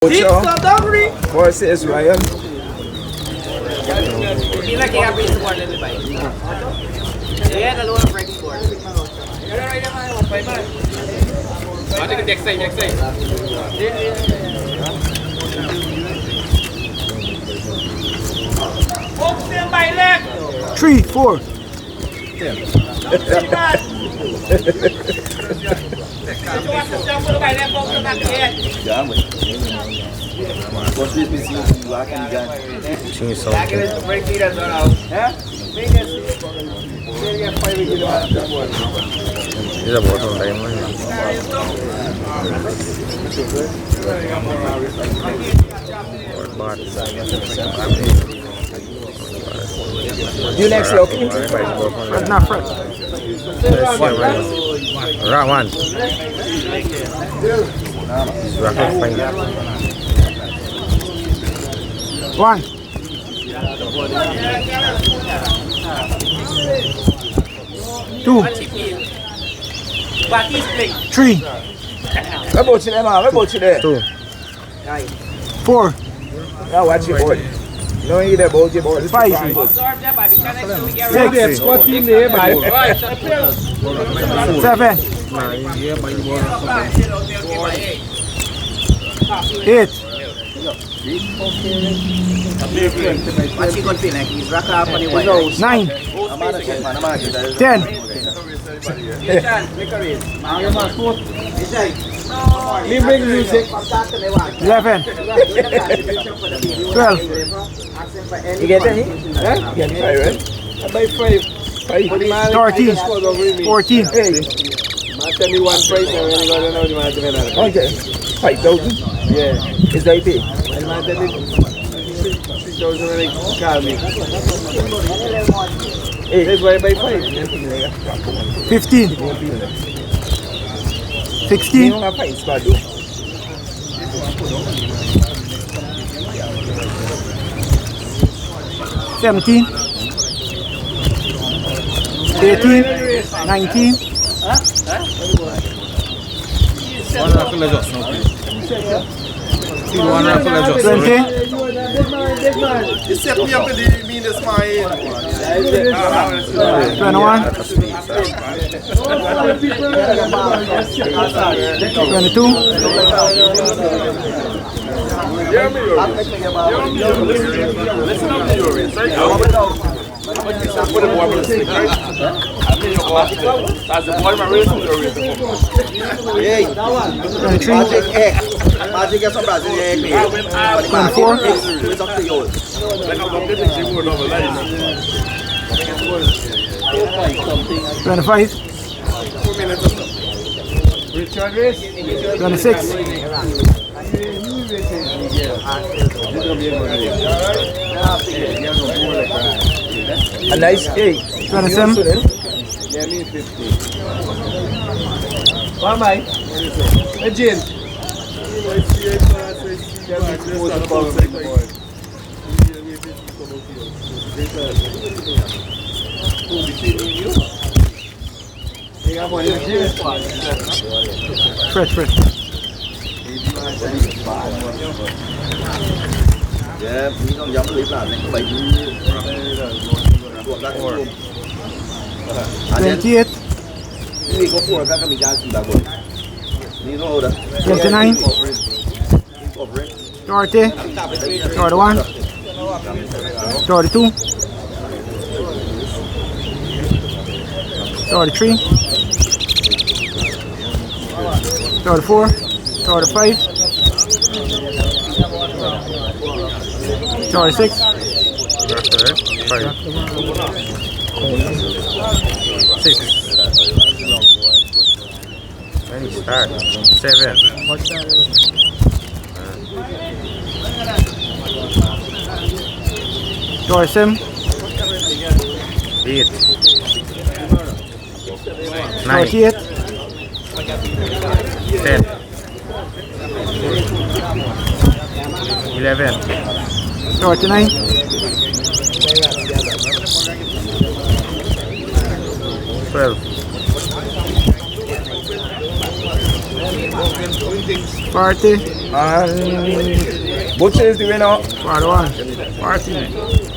Pinktober. Versus Ryan. Feel like you have to score a little bit. Yeah, the lower break score. I think next side. Focus in by leg. 3, 4. You next, okay? Fred, not Fred. Round one. One. 2. 3. What about you there, man? What about you there? 2. 4. Now watch your board. No, you there about your board. 5. 6. 7. 8. What's he going to feel like? He's rock up on the white. 9. 10. Leaving music. 11. 12. You get any? Huh? You get 5, right? I buy 5. 13. 14. Hey. Tell me one price and when you go to know the man to another. Okay. 5,000. Yeah. Is that pay? And man tell me 6,000 when they call me. Hey. That's why I buy 5. 15. 16. You don't have 5 squad, though. 17. 18. 19. One raffle adjust now, please. 1 raffle adjust. 20. You set me up with the meanest man. 21. 22. Listen up to you. Put a more stick, right? That's the boy my race Hey. 23. Magic get some Brazilian egg me. 24. It's up to you. like I'm getting she more of a life. 25. 26. A nice cake. 27. Yeah, me 50. Why am I? Hey, Jane. Fresh. Yeah, we don't jump leave là này bảy 28. Ini có phù các mình ra xin bà buồn. Ni nó đâu? 29. 30. 31. 32. 33. 34. 35. 36. 6. When you start? 7. 37. 8. 9. 38. 10. 11. 39. 12. 40. And Butcher is the winner. 41. 14.